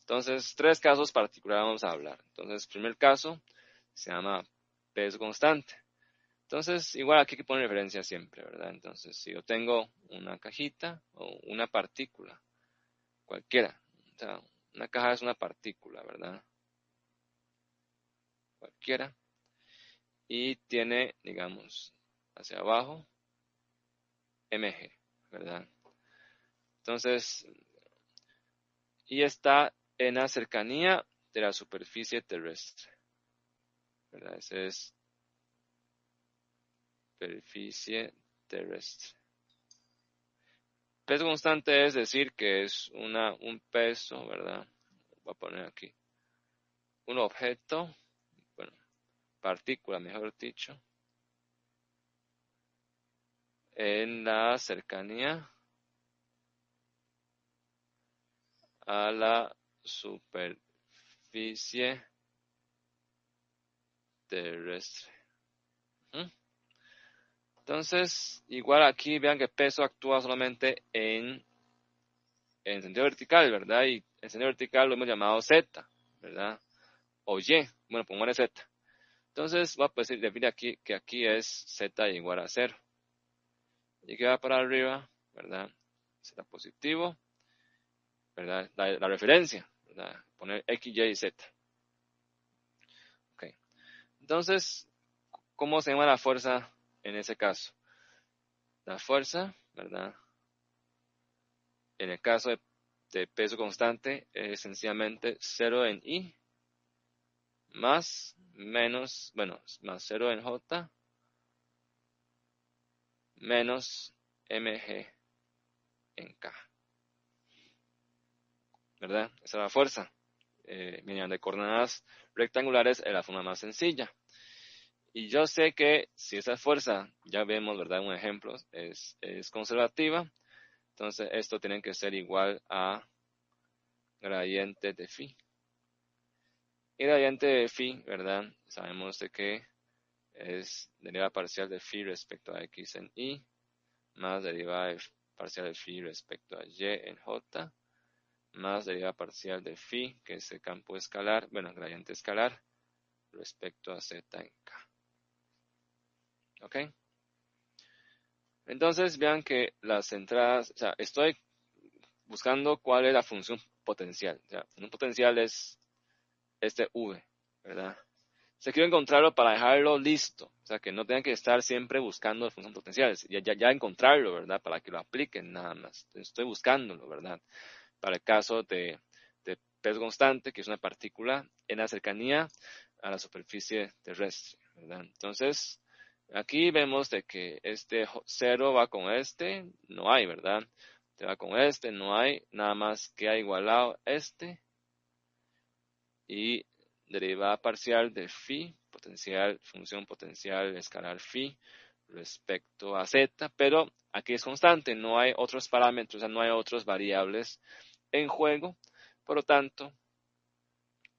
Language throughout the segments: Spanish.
Entonces, 3 casos particulares vamos a hablar. Entonces, el primer caso se llama peso constante. Entonces, igual aquí hay que poner referencia siempre, ¿verdad? Entonces, si yo tengo una cajita o una partícula, cualquiera, o sea, una caja es una partícula, ¿verdad? Cualquiera. Y tiene, digamos, hacia abajo, mg, ¿verdad? Entonces, y está en la cercanía de la superficie terrestre, ¿verdad? Esa es superficie terrestre. Peso constante es decir que es un peso, ¿verdad? Voy a poner aquí. Un objeto, bueno, partícula, mejor dicho, en la cercanía a la superficie terrestre. Entonces, igual aquí vean que peso actúa solamente en sentido vertical, ¿verdad? Y en sentido vertical lo hemos llamado Z, ¿verdad? O Y, bueno, pongámosle Z. Entonces, va a decir aquí que aquí es Z igual a 0. Y que va para arriba, ¿verdad? Z positivo, ¿verdad? La referencia, ¿verdad? Poner X, Y y Z. Ok. Entonces, ¿cómo se llama la fuerza en ese caso? La fuerza, ¿verdad? En el caso de peso constante es sencillamente 0 en I más 0 en J menos mg en K, ¿verdad? Esa es la fuerza. Mediante coordenadas rectangulares es la forma más sencilla. Y yo sé que si esa fuerza, ya vemos, ¿verdad? Un ejemplo, es conservativa, entonces esto tiene que ser igual a gradiente de phi. Y gradiente de phi, ¿verdad? Sabemos de que es derivada parcial de phi respecto a x en y, más derivada parcial de phi respecto a y en j, más derivada parcial de phi, que es el campo escalar, bueno, gradiente escalar, respecto a z en k. ¿Ok? Entonces vean que las entradas, o sea, estoy buscando cuál es la función potencial. O sea, un potencial es este V, ¿verdad? Se quiero encontrarlo para dejarlo listo, o sea, que no tengan que estar siempre buscando funciones potenciales, ya encontrarlo, ¿verdad? Para que lo apliquen nada más. Entonces, estoy buscándolo, ¿verdad? Para el caso de peso constante, que es una partícula en la cercanía a la superficie terrestre, ¿verdad? Entonces, aquí vemos de que este 0 va con este, no hay, ¿verdad? Este va con este, no hay, nada más que ha igualado este, y derivada parcial de phi, función potencial escalar phi, respecto a z, pero aquí es constante, no hay otros parámetros, o sea, no hay otras variables en juego, por lo tanto,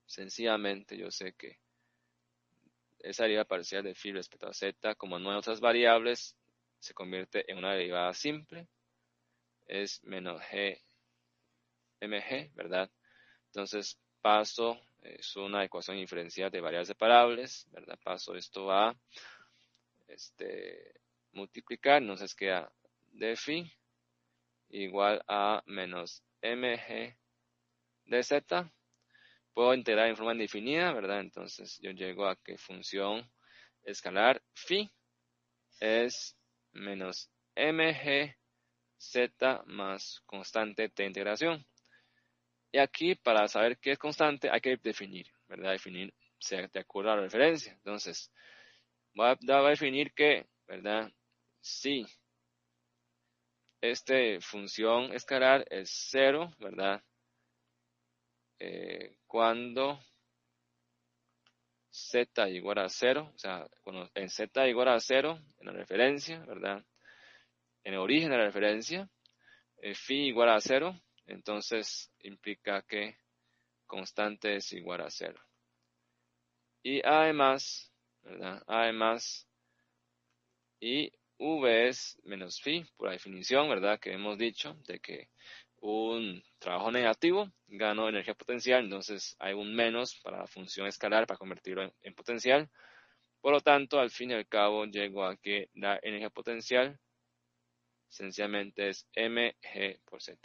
sencillamente yo sé que esa derivada parcial de phi respecto a z, como no hay otras variables, se convierte en una derivada simple, es menos g mg, ¿verdad? Entonces paso, es una ecuación diferencial de variables separables, ¿verdad? Paso esto a multiplicar, entonces queda d phi igual a menos mg de z. Puedo integrar en forma indefinida, ¿verdad? Entonces yo llego a que función escalar phi es menos mg z más constante de integración. Y aquí, para saber qué es constante, hay que definir, ¿verdad? Definir de acuerdo a la referencia. Entonces, voy a definir que, ¿verdad? Si esta función escalar es 0, ¿verdad? Cuando z igual a 0, o sea, cuando en z igual a 0, en la referencia, ¿verdad? En el origen de la referencia, phi igual a 0, entonces implica que constante es igual a 0. Y además, ¿verdad? Además, y v es menos phi, por definición, ¿verdad? Que hemos dicho de que un trabajo negativo, gano energía potencial, entonces hay un menos para la función escalar para convertirlo en potencial. Por lo tanto, al fin y al cabo, llego a que la energía potencial sencillamente es mg por z.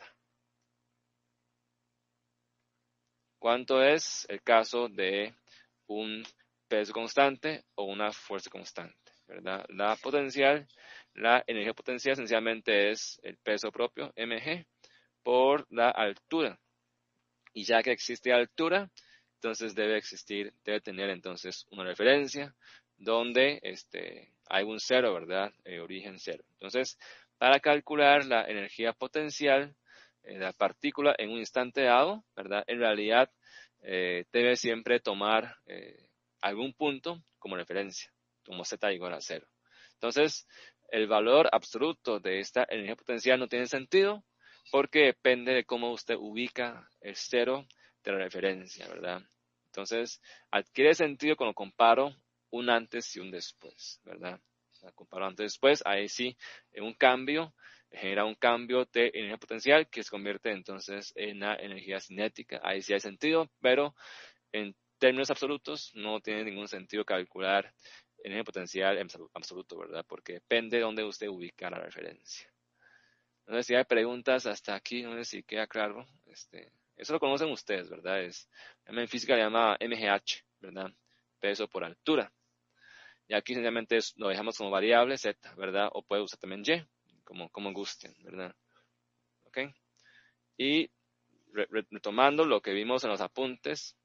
¿Cuánto es el caso de un peso constante o una fuerza constante? ¿Verdad? La potencial, la energía potencial esencialmente es el peso propio, mg, por la altura. Y ya que existe altura, entonces debe tener entonces una referencia donde hay un cero, ¿verdad? Origen cero. Entonces, para calcular la energía potencial de la partícula en un instante dado, ¿verdad? En realidad, debe siempre tomar algún punto como referencia, como z igual a cero. Entonces, el valor absoluto de esta energía potencial no tiene sentido porque depende de cómo usted ubica el cero de la referencia, ¿verdad? Entonces, adquiere sentido cuando comparo un antes y un después, ¿verdad? O sea, comparo antes y después, ahí sí, en un cambio, genera un cambio de energía potencial que se convierte entonces en la energía cinética. Ahí sí hay sentido, pero en términos absolutos no tiene ningún sentido calcular energía potencial en absoluto, ¿verdad? Porque depende de dónde usted ubica la referencia. No sé si hay preguntas hasta aquí, no sé si queda claro. Eso lo conocen ustedes, ¿verdad? En física le llama MGH, ¿verdad? Peso por altura. Y aquí sencillamente lo dejamos como variable Z, ¿verdad? O puede usar también Y, como gusten, ¿verdad? ¿Ok? Y retomando lo que vimos en los apuntes,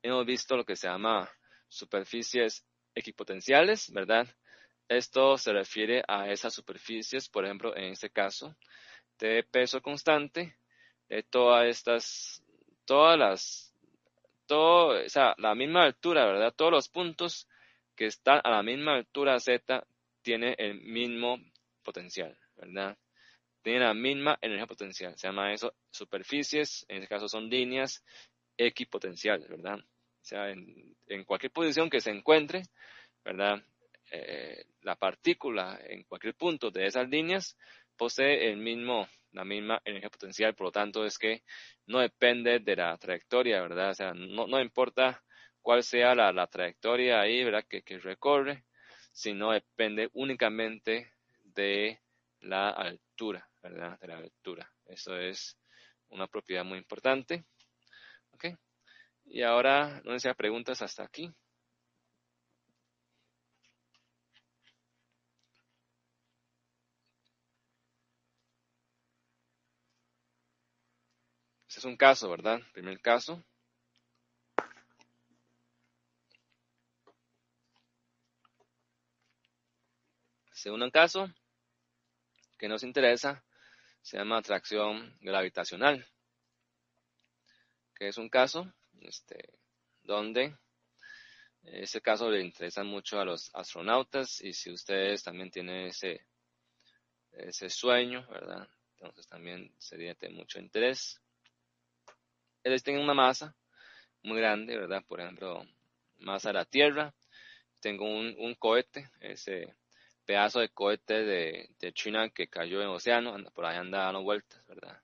hemos visto lo que se llama superficies equipotenciales, ¿verdad? Esto se refiere a esas superficies, por ejemplo, en este caso, de peso constante, de o sea, la misma altura, ¿verdad? Todos los puntos que están a la misma altura Z tienen el mismo potencial, ¿verdad? Tienen la misma energía potencial. Se llama eso superficies, en este caso son líneas equipotenciales, ¿verdad? O sea, en cualquier posición que se encuentre, ¿verdad? La partícula en cualquier punto de esas líneas posee la misma energía potencial, por lo tanto es que no depende de la trayectoria, ¿verdad? O sea, no importa cuál sea la trayectoria ahí, ¿verdad? Que recorre, sino depende únicamente de la altura, ¿verdad? De la altura. Eso es una propiedad muy importante. ¿Ok? Y ahora, no sé si hay preguntas hasta aquí. Este es un caso, ¿verdad? Primer caso. Segundo caso que nos interesa se llama atracción gravitacional, que es un caso donde ese caso le interesa mucho a los astronautas y si ustedes también tienen ese sueño, ¿verdad? Entonces también sería de mucho interés. Ellos tienen una masa muy grande, ¿verdad? Por ejemplo, masa de la Tierra. Tengo un cohete, ese pedazo de cohete de China que cayó en el océano, por ahí anda dando vueltas, ¿verdad?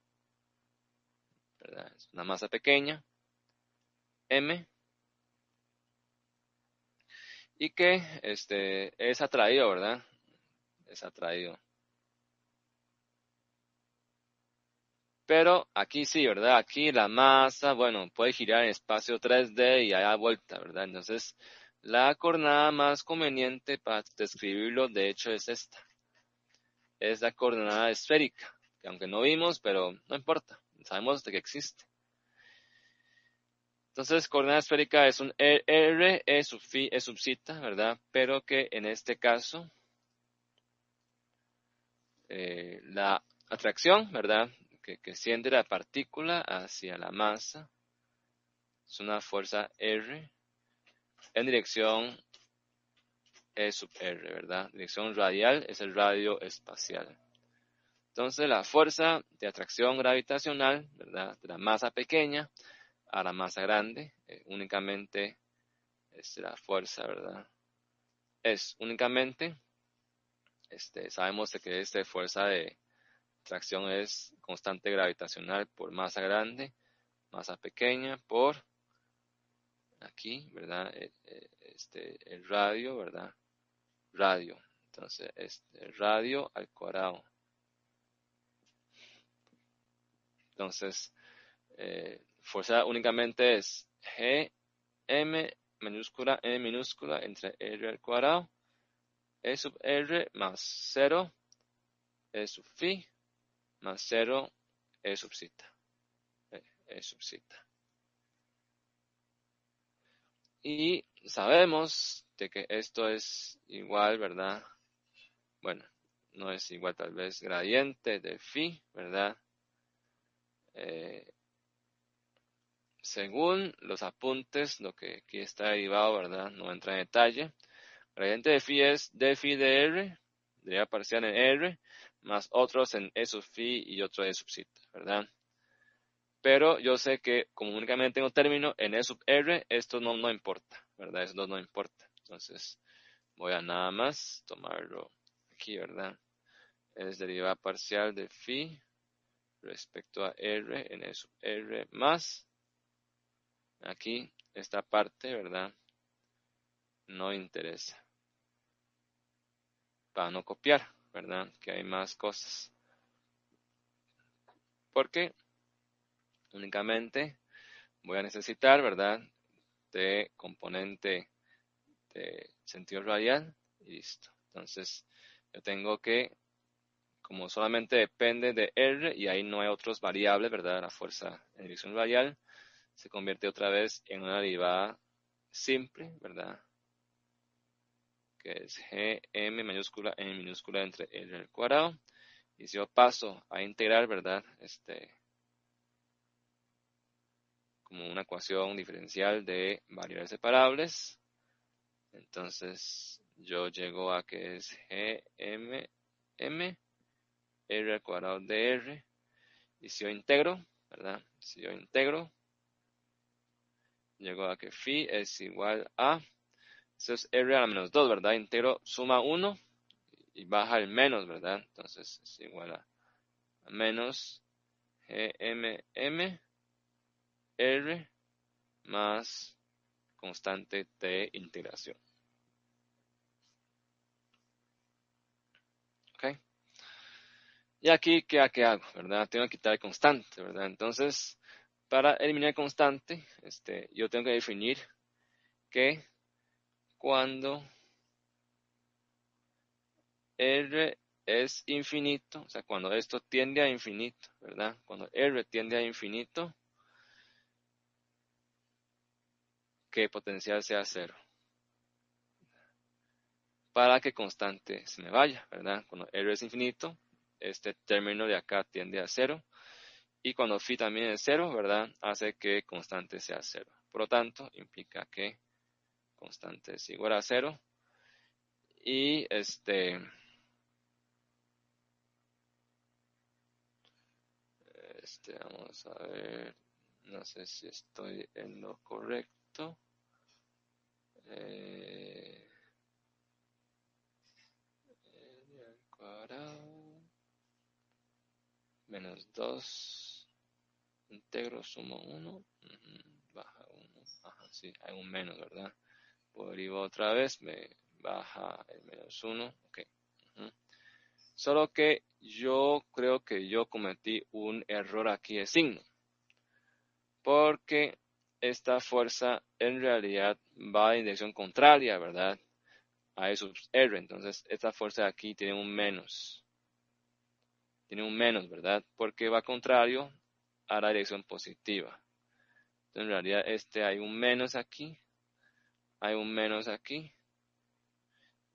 Es una masa pequeña, M, y que es atraído, ¿verdad? Es atraído. Pero aquí sí, ¿verdad? Aquí la masa, bueno, puede girar en espacio 3D y haya vuelta, ¿verdad? Entonces, la coordenada más conveniente para describirlo, de hecho, es esta. Es la coordenada esférica, que aunque no vimos, pero no importa, sabemos de que existe. Entonces, coordenada esférica es un R, E sub zeta, ¿verdad? Pero que en este caso, la atracción, ¿verdad? Que siente la partícula hacia la masa es una fuerza R en dirección E sub R, ¿verdad? Dirección radial es el radio espacial. Entonces, la fuerza de atracción gravitacional, ¿verdad? De la masa pequeña a la masa grande, únicamente es la fuerza, ¿verdad? Es únicamente, sabemos que es de fuerza de tracción es constante gravitacional por masa grande, masa pequeña por aquí, ¿verdad? El radio, ¿verdad? Radio. Entonces, radio al cuadrado. Entonces, fuerza únicamente es G, M mayúscula, M minúscula entre R al cuadrado, E sub R más 0, E sub phi más 0, E sub zeta. E sub zeta. Y sabemos de que esto es igual, ¿verdad? Bueno, no es igual, tal vez gradiente de phi, ¿verdad? Según los apuntes, lo que aquí está derivado, ¿verdad? No entra en detalle. Gradiente de phi es d phi de r, deriva parcial en r, más otros en E sub phi y otro E sub zeta, ¿verdad? Pero yo sé que como únicamente tengo término en E sub r, esto no importa, ¿verdad? Esto no importa. Entonces voy a nada más tomarlo aquí, ¿verdad? Es derivada parcial de phi respecto a r en E sub r más, aquí, esta parte, ¿verdad? No interesa. Para no copiar, ¿verdad? Que hay más cosas. Porque únicamente voy a necesitar, ¿verdad? De componente de sentido radial y listo. Entonces, yo tengo que, como solamente depende de R y ahí no hay otras variables, ¿verdad? La fuerza en dirección radial se convierte otra vez en una derivada simple, ¿verdad? Que es Gm mayúscula n minúscula entre R al cuadrado. Y si yo paso a integrar, ¿verdad? Como una ecuación diferencial de variables separables. Entonces yo llego a que es Gm m r al cuadrado de r. Y si yo integro, ¿verdad? Si yo integro, llego a que phi es igual a, eso es r a la menos 2, ¿verdad? Integro suma 1 y baja el menos, ¿verdad? Entonces es igual a menos Gmm r más constante de integración. ¿Ok? Y aquí, ¿qué hago? ¿Verdad? Tengo que quitar el constante, ¿verdad? Entonces, para eliminar el constante, yo tengo que definir que cuando R es infinito, o sea, cuando esto tiende a infinito, ¿verdad? Cuando R tiende a infinito, que potencial sea cero. Para que constante se me vaya, ¿verdad? Cuando R es infinito, este término de acá tiende a cero. Y cuando phi también es cero, ¿verdad? Hace que constante sea cero. Por lo tanto, implica que constante es igual a cero. Y vamos a ver, no sé si estoy en lo correcto. Al cuadrado menos 2 integro sumo 1 baja 1, ajá, sí, hay un menos, ¿verdad? Por arriba otra vez me baja el menos 1, ok. Solo que yo creo que yo cometí un error aquí de signo, porque esta fuerza en realidad va en dirección contraria, ¿verdad? A E sub R, entonces esta fuerza de aquí tiene un menos, ¿verdad? Porque va contrario a la dirección positiva. Entonces, en realidad hay un menos aquí, hay un menos aquí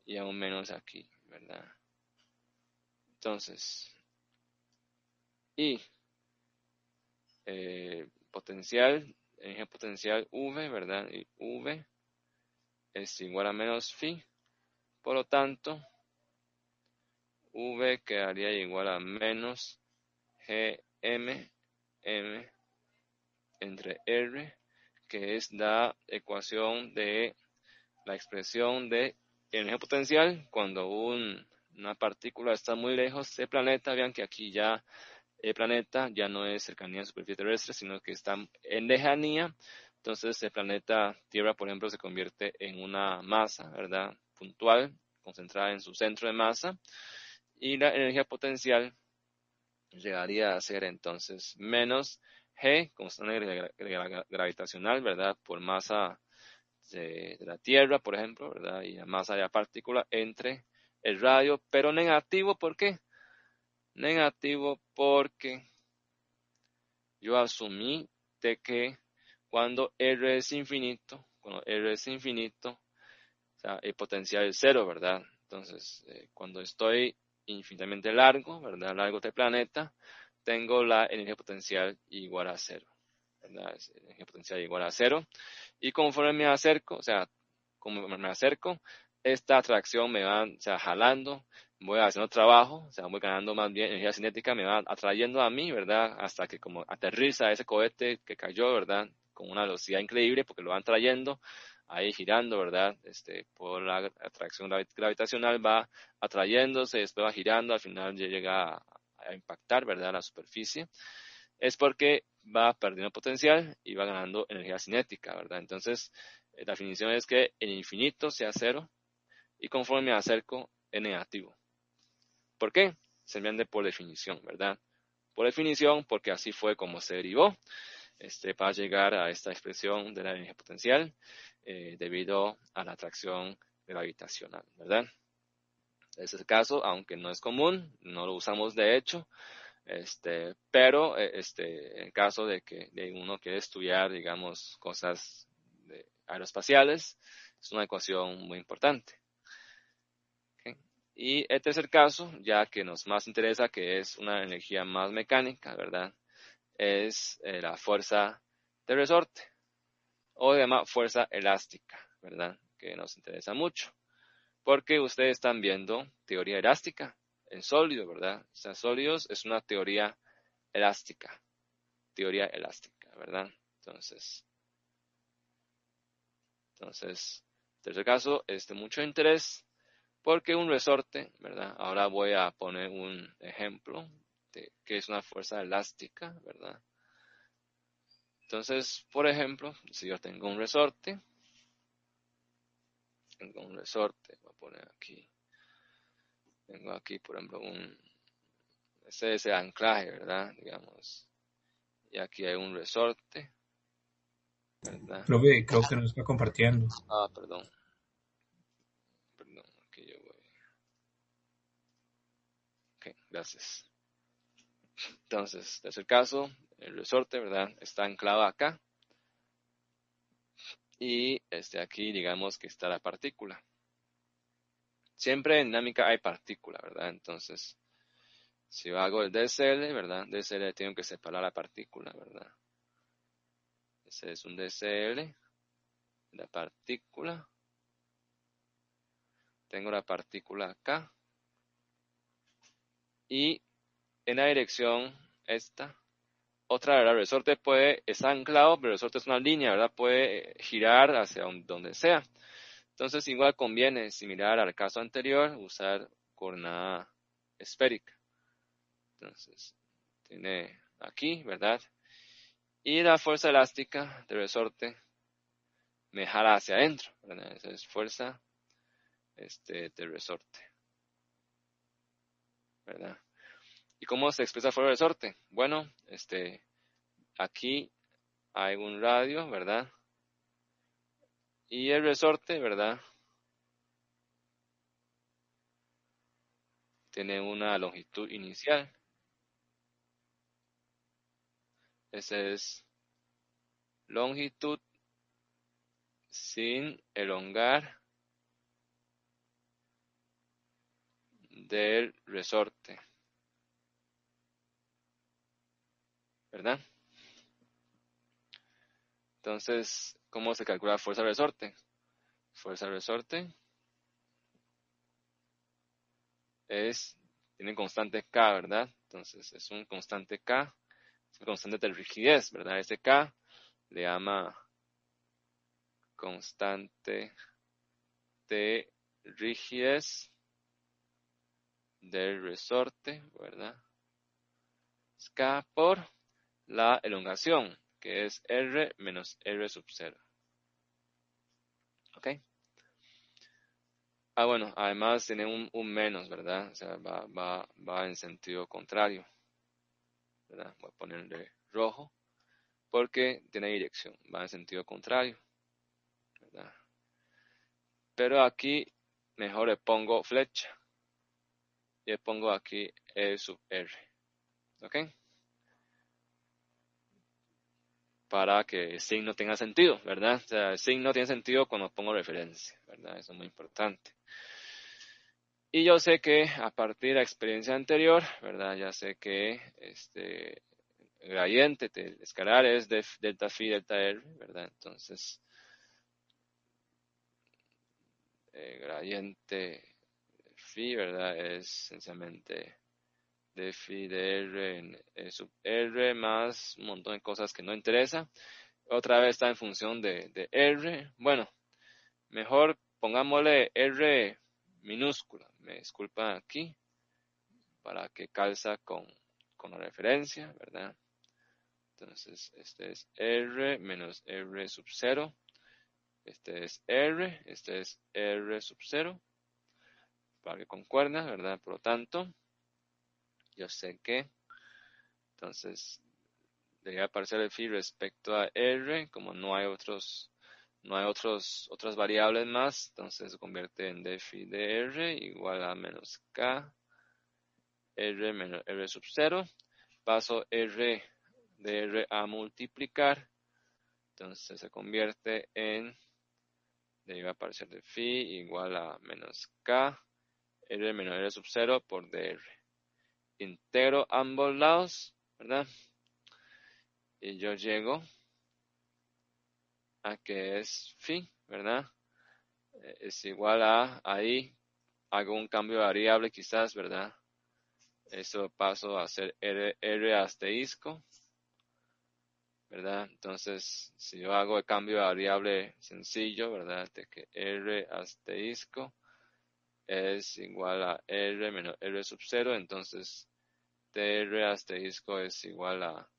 y hay un menos aquí, ¿verdad? Entonces, y potencial, energía potencial V, ¿verdad? Y V es igual a menos phi, por lo tanto, V quedaría igual a menos Gm m entre R, que es la ecuación de la expresión de energía potencial cuando un una partícula está muy lejos del planeta, vean que aquí ya el planeta ya no es cercanía a la superficie terrestre, sino que está en lejanía. Entonces el planeta Tierra, por ejemplo, se convierte en una masa, ¿verdad? Puntual, concentrada en su centro de masa, y la energía potencial llegaría a ser entonces menos G, constante gravitacional, ¿verdad? Por masa de la Tierra, por ejemplo, ¿verdad? Y la masa de la partícula entre el radio, pero negativo, ¿por qué? Negativo porque yo asumí de que cuando R es infinito, o sea, el potencial es cero, ¿verdad? Entonces, cuando estoy infinitamente largo, ¿verdad? Largo del planeta, tengo la energía potencial igual a cero, ¿verdad? Energía potencial igual a cero. Y conforme me acerco, o sea, como me acerco, esta atracción me va, o sea, jalando, voy haciendo trabajo, o sea, voy ganando más bien energía cinética, me va atrayendo a mí, ¿verdad? Hasta que como aterriza ese cohete que cayó, ¿verdad? Con una velocidad increíble porque lo van trayendo ahí girando, ¿verdad? Por la atracción gravitacional va atrayéndose, después va girando, al final llega a impactar, ¿verdad? La superficie. Es porque va perdiendo potencial y va ganando energía cinética, ¿verdad? Entonces, la definición es que el infinito sea cero y conforme me acerco es negativo. ¿Por qué? Se entiende por definición, ¿verdad? Por definición, porque así fue como se derivó para llegar a esta expresión de la energía potencial debido a la atracción gravitacional, ¿verdad? Ese es el caso, aunque no es común, no lo usamos de hecho, pero en caso de que uno quiere estudiar, digamos, cosas aeroespaciales, es una ecuación muy importante. ¿Okay? Y el tercer caso, ya que nos más interesa, que es una energía más mecánica, ¿verdad? Es la fuerza de resorte, o se llama fuerza elástica, ¿verdad? Que nos interesa mucho, porque ustedes están viendo teoría elástica en sólido, ¿verdad? O sea, sólidos es una teoría elástica, ¿verdad? Entonces, tercer caso es de mucho interés porque un resorte, ¿verdad? Ahora voy a poner un ejemplo de qué es una fuerza elástica, ¿verdad? Entonces, por ejemplo, si yo tengo un resorte, voy a poner aquí, tengo aquí, por ejemplo, ese es el anclaje, ¿verdad? Digamos, y aquí hay un resorte, ¿verdad? Profe, creo que no está compartiendo. Ah, perdón, aquí yo voy. Ok, gracias. Entonces, tercer caso, el resorte, ¿verdad? Está anclado acá. Y aquí, digamos que está la partícula. Siempre en dinámica hay partícula, ¿verdad? Entonces, si yo hago el DSL, ¿verdad? DSL tengo que separar la partícula, ¿verdad? Ese es un DSL, la partícula. Tengo la partícula acá. Y en la dirección esta, otra, ¿verdad? El resorte está anclado, pero el resorte es una línea, ¿verdad? Puede girar hacia donde sea. Entonces, igual conviene, similar al caso anterior, usar coordenada esférica. Entonces, tiene aquí, ¿verdad? Y la fuerza elástica del resorte me jala hacia adentro, ¿verdad? Esa es fuerza del resorte, ¿verdad? ¿Y cómo se expresa fuerza del resorte? Bueno, aquí hay un radio, ¿verdad? Y el resorte, ¿verdad? Tiene una longitud inicial. Esa es longitud sin elongar del resorte, ¿verdad? Entonces, ¿cómo se calcula fuerza del resorte? Fuerza del resorte tiene constante K, ¿verdad? Entonces, es un constante K, es un constante de rigidez, ¿verdad? Ese K le llama constante de rigidez, del resorte, ¿verdad? Es K por la elongación, que es R menos R sub 0. ¿Ok? Bueno, además tiene un menos, ¿verdad? O sea, va en sentido contrario, ¿verdad? Voy a ponerle rojo porque tiene dirección, va en sentido contrario, ¿verdad? Pero aquí mejor le pongo flecha y le pongo aquí E sub R, ¿ok? Para que el signo tenga sentido, ¿verdad? O sea, el signo tiene sentido cuando pongo referencia, ¿verdad? Eso es muy importante. Y yo sé que a partir de la experiencia anterior, ¿verdad? Ya sé que el gradiente del escalar es de delta phi, delta R, ¿verdad? Entonces, el gradiente phi, ¿verdad? Es esencialmente de phi de R en E sub R más un montón de cosas que no interesa. Otra vez está en función de R. Bueno, mejor pongámosle R minúscula. Me disculpan aquí para que calza con la referencia, ¿verdad? Entonces, este es R menos R sub 0. Este es R sub 0. Para que concuerda, ¿verdad? Por lo tanto, yo sé que, entonces, debería aparecer el phi respecto a R, como no hay otras variables más, entonces se convierte en d phi de R igual a menos K, R menos R sub 0. Paso R de R a multiplicar, entonces se convierte en, debe aparecer de phi igual a menos K, R menos R sub 0 por dr. Integro ambos lados, ¿verdad? Y yo llego a que es phi, ¿verdad? Es igual a, ahí hago un cambio de variable quizás, ¿verdad? Eso paso a hacer R asterisco, ¿verdad? Entonces, si yo hago el cambio de variable sencillo, ¿verdad? De que R asterisco es igual a R menos R sub 0, entonces dr asterisco es igual a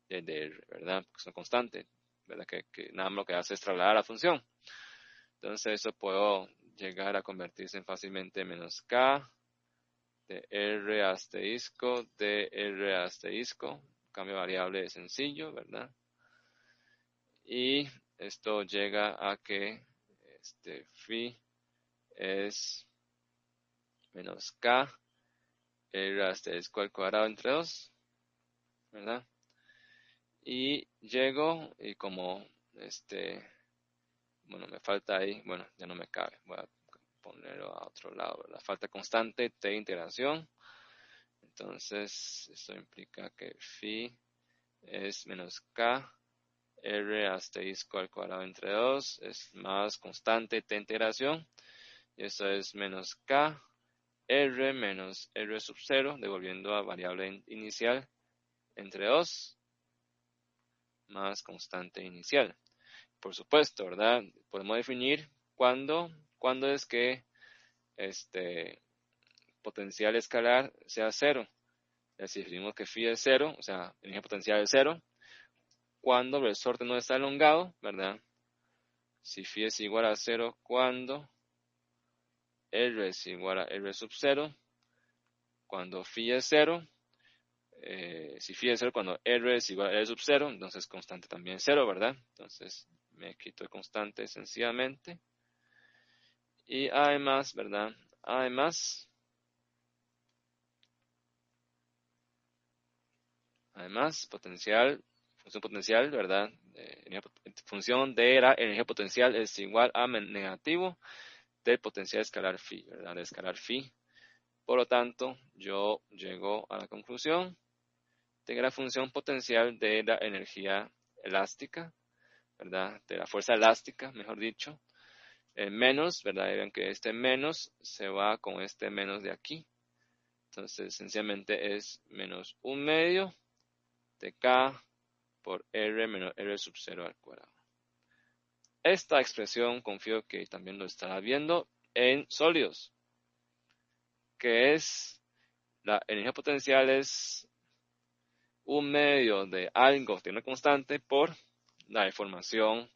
dr, ¿verdad? Porque es una constante, ¿verdad? Que nada más lo que hace es trasladar la función. Entonces eso puedo llegar a convertirse en fácilmente menos K de R asterisco, de R asterisco, cambio de variable sencillo, ¿verdad? Y esto llega a que phi es menos K, R asterisco al cuadrado entre 2, ¿verdad? Y llego y como bueno, me falta ahí, bueno, ya no me cabe, voy a ponerlo a otro lado, ¿verdad? Falta constante de integración. Entonces, esto implica que phi es menos K, R asterisco al cuadrado entre 2, es más constante de integración. Y eso es menos K, R menos R sub 0, devolviendo a variable inicial entre 2, más constante inicial. Por supuesto, ¿verdad? Podemos definir cuándo es que potencial escalar sea 0. Si definimos que phi es 0, o sea, energía potencial es 0, cuando el resorte no está elongado, ¿verdad? Si phi es igual a 0, cuando R es igual a R sub 0, cuando phi es 0, si phi es 0, cuando R es igual a R sub 0, entonces constante también es 0, ¿verdad? Entonces me quito el constante sencillamente. Y además, ¿verdad? Además, potencial, función potencial, ¿verdad? Función de la energía potencial es igual a negativo del potencial escalar phi, ¿verdad? De escalar phi. Por lo tanto, yo llego a la conclusión de que la función potencial de la energía elástica, ¿verdad? De la fuerza elástica, mejor dicho, menos, ¿verdad? Vean que este menos se va con este menos de aquí. Entonces, sencillamente es menos 1/2 de K por R menos R sub 0 al cuadrado. Esta expresión confío que también lo estará viendo en sólidos, que es La energía potencial es un medio de algo de una constante por la deformación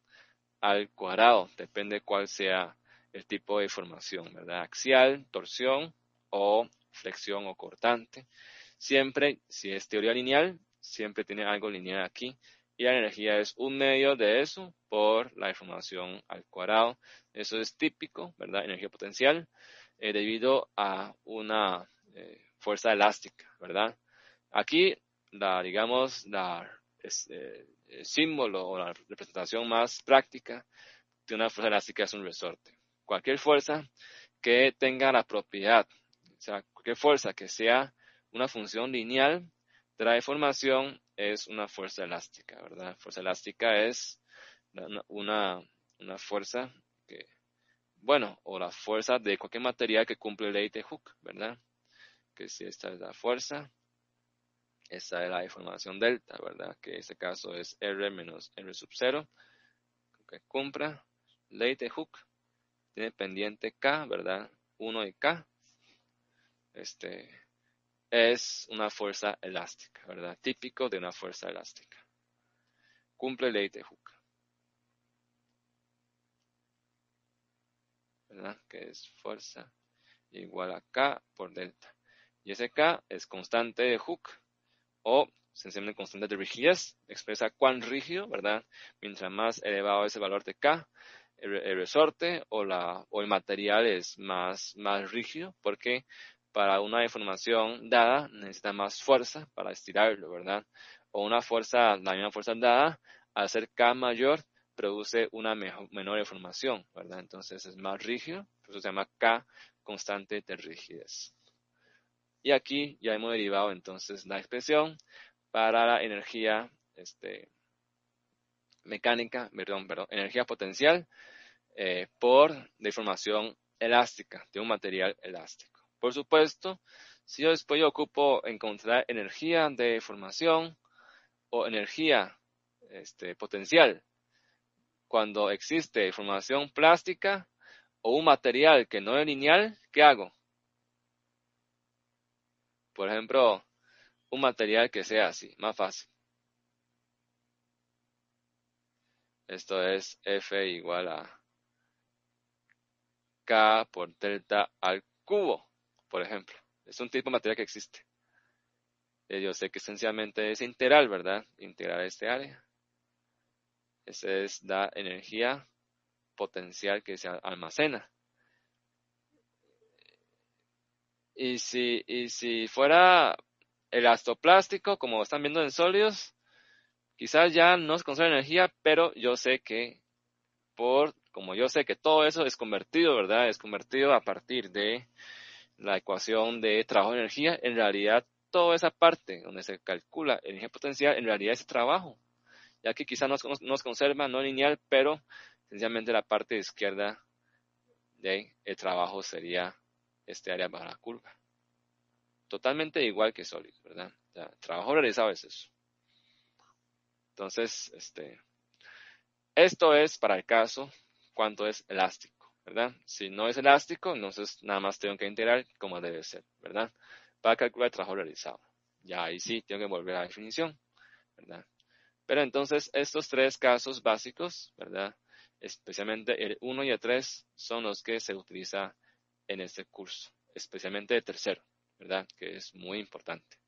al cuadrado. Depende cuál sea el tipo de deformación, ¿verdad? Axial, torsión o flexión o cortante. Siempre, si es teoría lineal, siempre tiene algo lineal aquí. Y la energía es un medio de eso por la deformación al cuadrado. Eso es típico, ¿verdad? Energía potencial debido a una fuerza elástica, ¿verdad? Aquí, digamos, el símbolo o la representación más práctica de una fuerza elástica es un resorte. Cualquier fuerza que tenga la propiedad, o sea, cualquier fuerza que sea una función lineal de la deformación es una fuerza elástica, ¿verdad? Fuerza elástica es una fuerza que, bueno, o la fuerza de cualquier material que cumple la ley de Hooke, ¿verdad? Que si esta es la fuerza, esta es la deformación delta, ¿verdad? Que en este caso es R menos R sub 0, que cumpla ley de Hooke, tiene pendiente K, ¿verdad? 1 y K, es una fuerza elástica, ¿verdad? Típico de una fuerza elástica. Cumple ley de Hooke, ¿verdad? Que es fuerza igual a K por delta. Y ese K es constante de Hooke o sencillamente constante de rigidez. Expresa cuán rígido, ¿verdad? Mientras más elevado es el valor de K, el resorte o el material es más rígido porque para una deformación dada necesita más fuerza para estirarlo, ¿verdad? O la misma fuerza dada, al ser K mayor, produce una menor deformación, ¿verdad? Entonces es más rígido, por eso se llama K constante de rigidez. Y aquí ya hemos derivado entonces la expresión para la energía mecánica, energía potencial por deformación elástica de un material elástico. Por supuesto, si yo después ocupo encontrar energía de deformación o energía potencial cuando existe deformación plástica o un material que no es lineal, ¿qué hago? Por ejemplo, un material que sea así, más fácil. Esto es F igual a K por delta al cubo, por ejemplo. Es un tipo de material que existe. Yo sé que esencialmente es integral, ¿verdad? Integrar este área. Esa es la energía potencial que se almacena. Y si fuera elastoplástico, como están viendo en sólidos, quizás ya no se conserva energía, pero yo sé que como yo sé que todo eso es convertido, ¿verdad? Es convertido a partir de la ecuación de trabajo de energía, en realidad toda esa parte donde se calcula energía potencial, en realidad es trabajo, ya que quizás no se conserva no lineal, pero sencillamente la parte izquierda del trabajo sería este área bajo la curva. Totalmente igual que sólido, ¿verdad? O sea, trabajo realizado es eso. Entonces, esto es para el caso cuando es elástico, ¿verdad? Si no es elástico, entonces nada más tengo que integrar como debe ser, ¿verdad? Para calcular el trabajo realizado. Ya ahí sí tengo que volver a la definición, ¿verdad? Pero entonces estos tres casos básicos, ¿verdad? Especialmente el 1 y el 3 son los que se utiliza en este curso, especialmente el tercero, ¿verdad? Que es muy importante.